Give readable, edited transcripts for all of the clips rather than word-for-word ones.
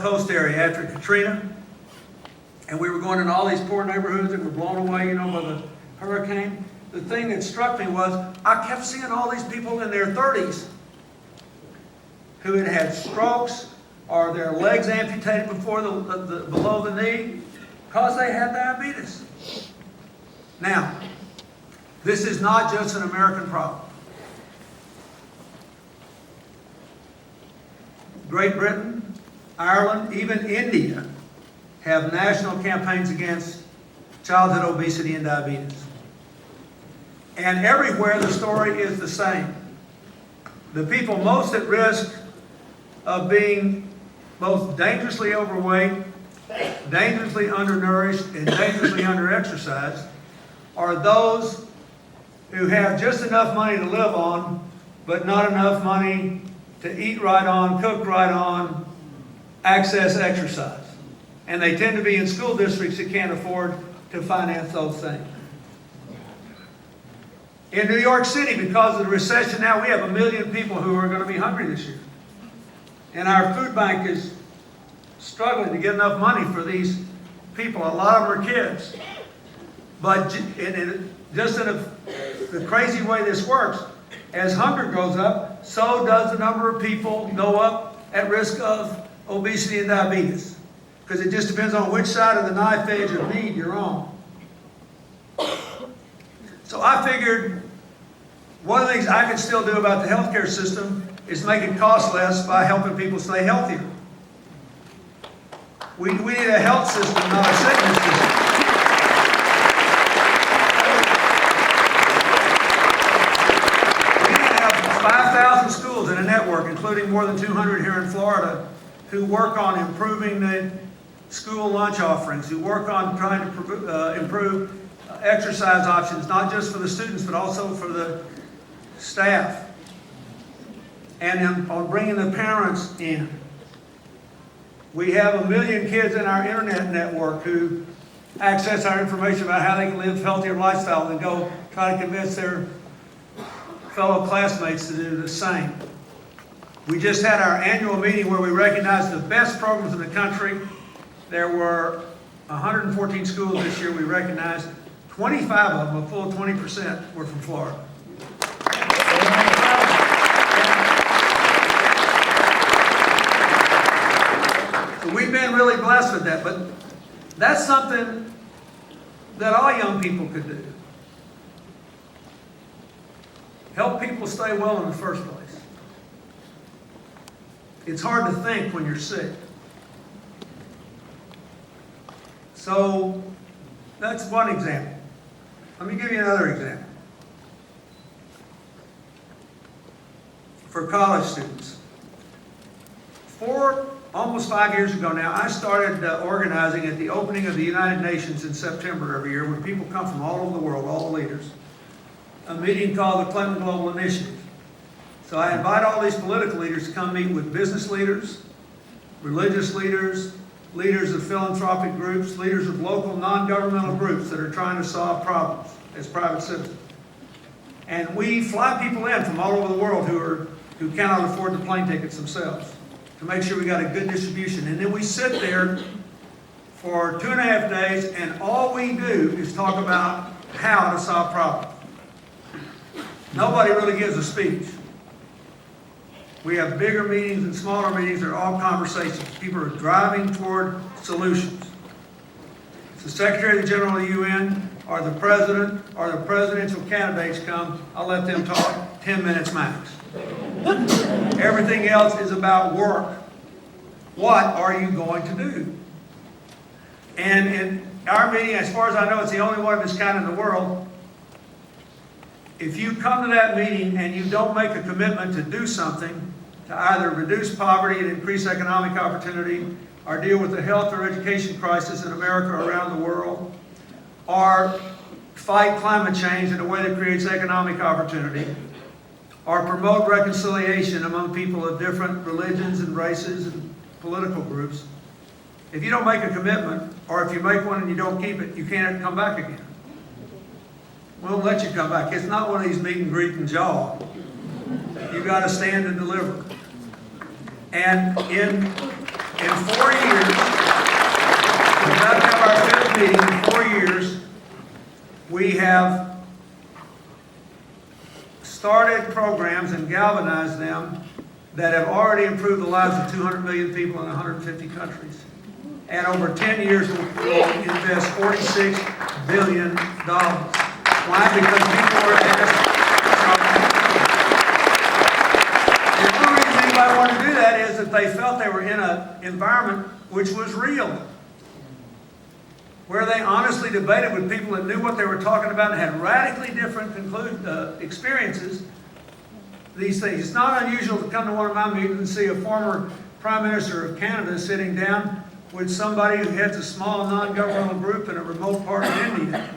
coast area after Katrina, and we were going in all these poor neighborhoods that were blown away, by the hurricane. The thing that struck me was I kept seeing all these people in their 30s who had had strokes or their legs amputated before below the knee because they had diabetes. Now, this is not just an American problem. Great Britain, Ireland, even India have national campaigns against childhood obesity and diabetes. And everywhere the story is the same. The people most at risk of being both dangerously overweight, dangerously undernourished, and dangerously underexercised are those who have just enough money to live on, but not enough money to eat right on, cook right on, access exercise. And they tend to be in school districts that can't afford to finance those things. In New York City, because of the recession now, we have 1 million people who are going to be hungry this year. And our food bank is struggling to get enough money for these people. A lot of them are kids. But just in the crazy way this works, as hunger goes up, so does the number of people go up at risk of obesity and diabetes. Because it just depends on which side of the knife edge of need you're on. So I figured one of the things I could still do about the healthcare system is make it cost less by helping people stay healthier. We need a health system, not a sickness system. We need to have 5,000 schools in a network, including more than 200 here in Florida, who work on improving the school lunch offerings, who work on trying to improve exercise options, not just for the students, but also for the staff. And on bringing the parents in. We have 1 million kids in our internet network who access our information about how they can live a healthier lifestyle and go try to convince their fellow classmates to do the same. We just had our annual meeting where we recognized the best programs in the country. There were 114 schools this year we recognized. 25 of them, a full 20%, were from Florida. So we've been really blessed with that, but that's something that all young people could do. Help people stay well in the first place. It's hard to think when you're sick. So that's one example. Let me give you another example. For college students. Almost 5 years ago now, I started organizing at the opening of the United Nations in September every year, when people come from all over the world, all the leaders, a meeting called the Clinton Global Initiative. So I invite all these political leaders to come meet with business leaders, religious leaders, leaders of philanthropic groups, leaders of local non-governmental groups that are trying to solve problems as private citizens. And we fly people in from all over the world who cannot afford the plane tickets themselves to make sure we got a good distribution. And then we sit there for 2.5 days, and all we do is talk about how to solve problems. Nobody really gives a speech. We have bigger meetings and smaller meetings. They're all conversations. People are driving toward solutions. If the Secretary General of the UN or the President or the presidential candidates come, I'll let them talk 10 minutes max. Everything else is about work. What are you going to do? And in our meeting, as far as I know, it's the only one of its kind in the world. If you come to that meeting and you don't make a commitment to do something, to either reduce poverty and increase economic opportunity, or deal with the health or education crisis in America or around the world, or fight climate change in a way that creates economic opportunity, or promote reconciliation among people of different religions and races and political groups, if you don't make a commitment, or if you make one and you don't keep it, you can't come back again. We won't let you come back. It's not one of these meet and greet and jaw. You got to stand and deliver. And in In 4 years, we're about to have our 5th meeting. In 4 years, we have started programs and galvanized them that have already improved the lives of 200 million people in 150 countries. And over 10 years, we'll invest $46 billion. Why? Because people are asked. The only reason anybody wanted to do that is that they felt they were in an environment which was real, where they honestly debated with people that knew what they were talking about and had radically different experiences. These things. It's not unusual to come to one of my meetings and see a former Prime Minister of Canada sitting down with somebody who heads a small non-governmental group in a remote part of India,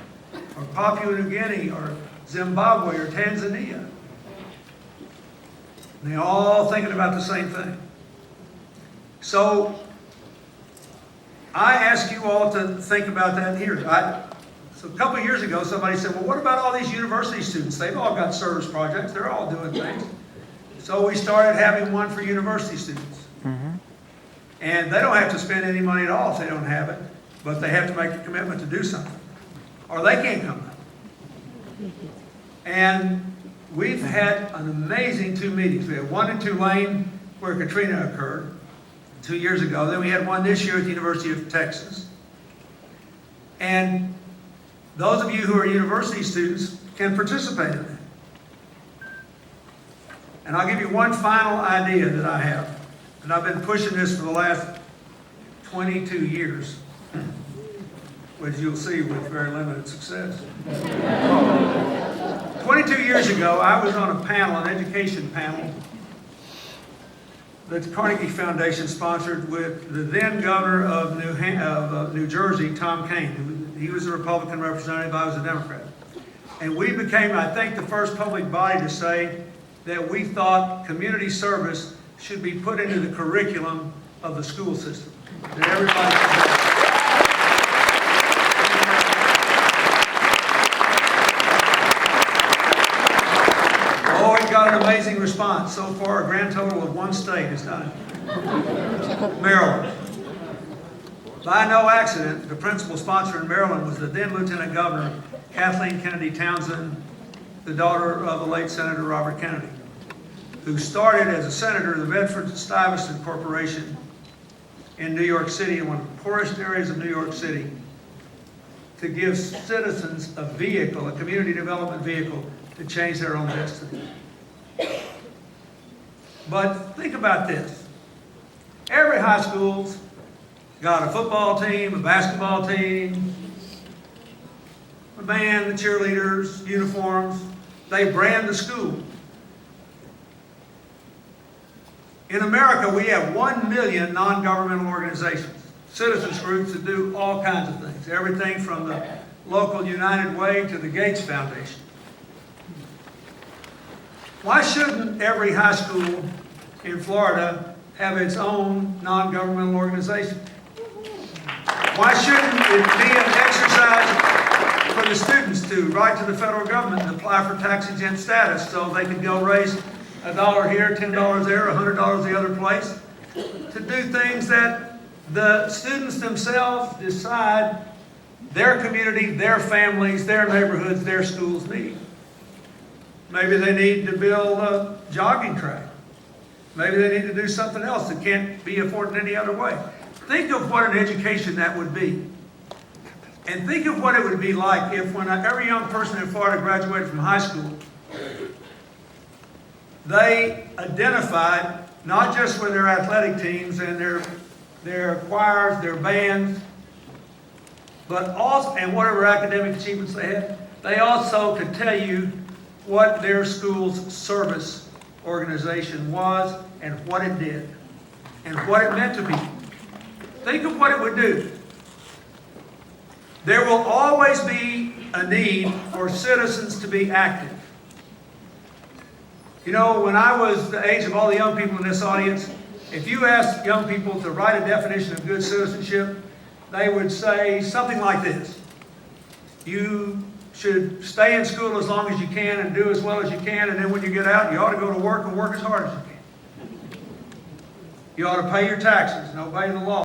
or Papua New Guinea, or Zimbabwe, or Tanzania. And they're all thinking about the same thing. So, I ask you all to think about that here. So a couple of years ago, somebody said, well, what about all these university students? They've all got service projects. They're all doing things. So we started having one for university students. And they don't have to spend any money at all if they don't have it, but they have to make a commitment to do something, or they can't come up. And we've had an amazing 2 meetings. We had one in Tulane where Katrina occurred 2 years ago. Then we had one this year at the University of Texas. And those of you who are university students can participate in that. And I'll give you one final idea that I have. And I've been pushing this for the last 22 years, which you'll see with very limited success. 22 years ago, I was on a panel, an education panel, that the Carnegie Foundation sponsored with the then governor of New Jersey, Tom Kean. He was a Republican representative, I was a Democrat. And we became, I think, the first public body to say that we thought community service should be put into the curriculum of the school system. That everybody Oh, it got an amazing response. So far, a grand total of 1 state has done it. Maryland. By no accident, the principal sponsor in Maryland was the then Lieutenant Governor, Kathleen Kennedy Townsend, the daughter of the late Senator Robert Kennedy, who started as a senator of the Bedford-Stuyvesant Corporation in New York City, in one of the poorest areas of New York City, to give citizens a vehicle, a community development vehicle, to change their own destiny. But think about this. Every high school's got a football team, a basketball team, a band, the cheerleaders, uniforms. They brand the school. In America, we have 1 million non-governmental organizations, citizens groups that do all kinds of things, everything from the local United Way to the Gates Foundation. Why shouldn't every high school in Florida have its own non-governmental organization? Why shouldn't it be an exercise for the students to write to the federal government and apply for tax-exempt status so they can go raise $1 here, $10 there, $100 the other place, to do things that the students themselves decide their community, their families, their neighborhoods, their schools need. Maybe they need to build a jogging track. Maybe they need to do something else that can't be afforded any other way. Think of what an education that would be. And think of what it would be like if when every young person in Florida graduated from high school, they identified not just with their athletic teams and their choirs, their bands, but also, and whatever academic achievements they had, they also could tell you what their school's service organization was and what it did and what it meant to people. Think of what it would do. There will always be a need for citizens to be active. You know, when I was the age of all the young people in this audience, if you asked young people to write a definition of good citizenship, they would say something like this. You should stay in school as long as you can and do as well as you can, and then when you get out, you ought to go to work and work as hard as you can. You ought to pay your taxes and obey the law.